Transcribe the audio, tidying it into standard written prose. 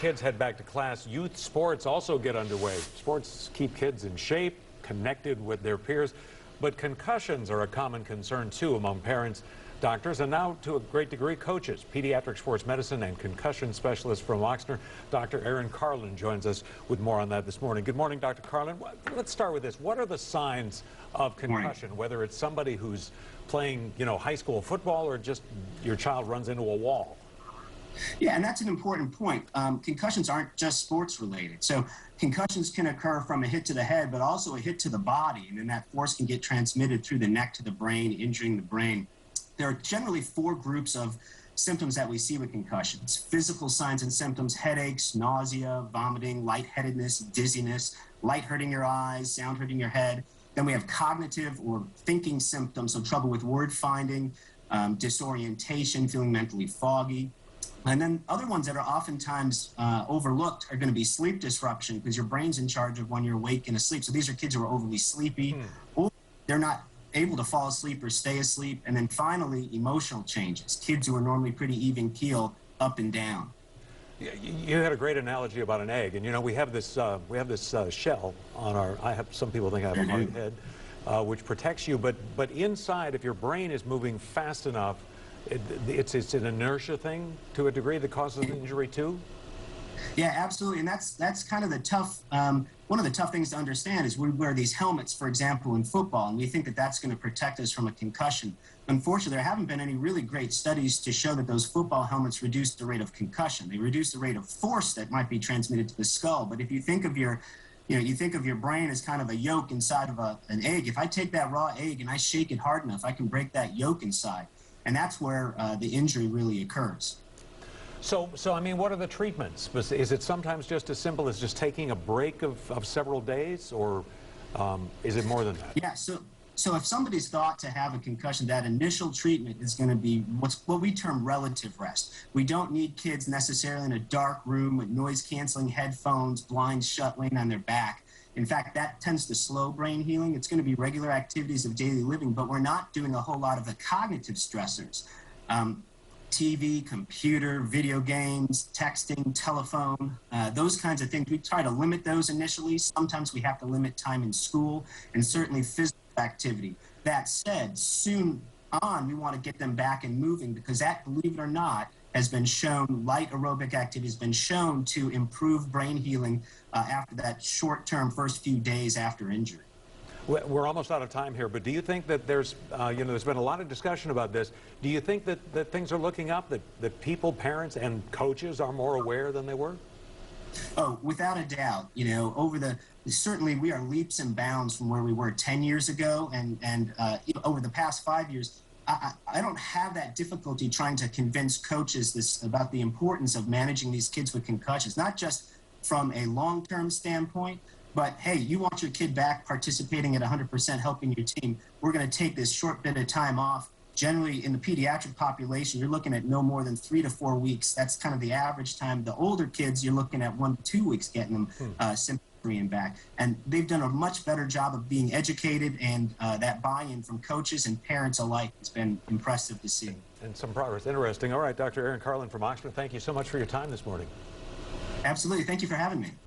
kids head back to class, youth sports also get underway. Sports keep kids in shape, connected with their peers, but concussions are a common concern too among parents, doctors, and now to a great degree coaches. Pediatric sports medicine and concussion specialist from Ochsner, Dr. Karlin joins us with more on that this morning. Good morning, Dr. Karlin. Let's start with this. What are the signs of concussion, whether it's somebody who's playing, high school football or just your child runs into a wall? Yeah, and that's an important point. Concussions aren't just sports related. So concussions can occur from a hit to the head, but also a hit to the body, and then that force can get transmitted through the neck to the brain, injuring the brain. There are generally four groups of symptoms that we see with concussions: physical signs and symptoms, headaches, nausea, vomiting, lightheadedness, dizziness, light hurting your eyes, sound hurting your head. Then we have cognitive or thinking symptoms, so trouble with word finding, disorientation, feeling mentally foggy. And then other ones that are oftentimes overlooked are going to be sleep disruption, because your brain's in charge of when you're awake and asleep. So these are kids who are overly sleepy, or they're not able to fall asleep or stay asleep. And then finally, emotional changes. Kids who are normally pretty even keel, up and down. You had a great analogy about an egg, and we have this shell on our. Some people think I have a hard head, which protects you. But inside, if your brain is moving fast enough, it's an inertia thing to a degree that causes an injury too? Yeah, absolutely, and that's kind of the tough, one of the tough things to understand is we wear these helmets, for example, in football, and we think that that's going to protect us from a concussion. Unfortunately, there haven't been any really great studies to show that those football helmets reduce the rate of concussion. They reduce the rate of force that might be transmitted to the skull, but if you think of your you think of your brain as kind of a yolk inside of an egg. If I take that raw egg and I shake it hard enough, I can break that yolk inside. And that's where the injury really occurs. So I mean, what are the treatments? Is it sometimes just as simple as just taking a break of several days, or is it more than that? Yeah, so if somebody's thought to have a concussion, that initial treatment is going to be what we term relative rest. We don't need kids necessarily in a dark room with noise-canceling headphones, blinds shut, laying on their back. In fact, that tends to slow brain healing. It's going to be regular activities of daily living, but we're not doing a whole lot of the cognitive stressors. TV, computer, video games, texting, telephone, those kinds of things. We try to limit those initially. Sometimes we have to limit time in school, and certainly physical activity. That said, soon on, we want to get them back and moving, because that, believe it or not, has been shown, light aerobic activity has been shown to improve brain healing after that short-term first few days after injury. We're almost out of time here, but do you think that there's been a lot of discussion about this. Do you think that things are looking up, that people, parents, and coaches are more aware than they were? Oh, without a doubt. Certainly we are leaps and bounds from where we were 10 years ago, and over the past 5 years. I don't have that difficulty trying to convince coaches about the importance of managing these kids with concussions, not just from a long-term standpoint, but hey, you want your kid back participating at 100%, helping your team. We're going to take this short bit of time off. Generally, in the pediatric population, you're looking at no more than 3 to 4 weeks. That's kind of the average time. The older kids, you're looking at 1 to 2 weeks getting them symptom-free and back. And they've done a much better job of being educated, and that buy-in from coaches and parents alike has been impressive to see. And some progress. Interesting. All right, Dr. Karlin from Ochsner, thank you so much for your time this morning. Absolutely. Thank you for having me.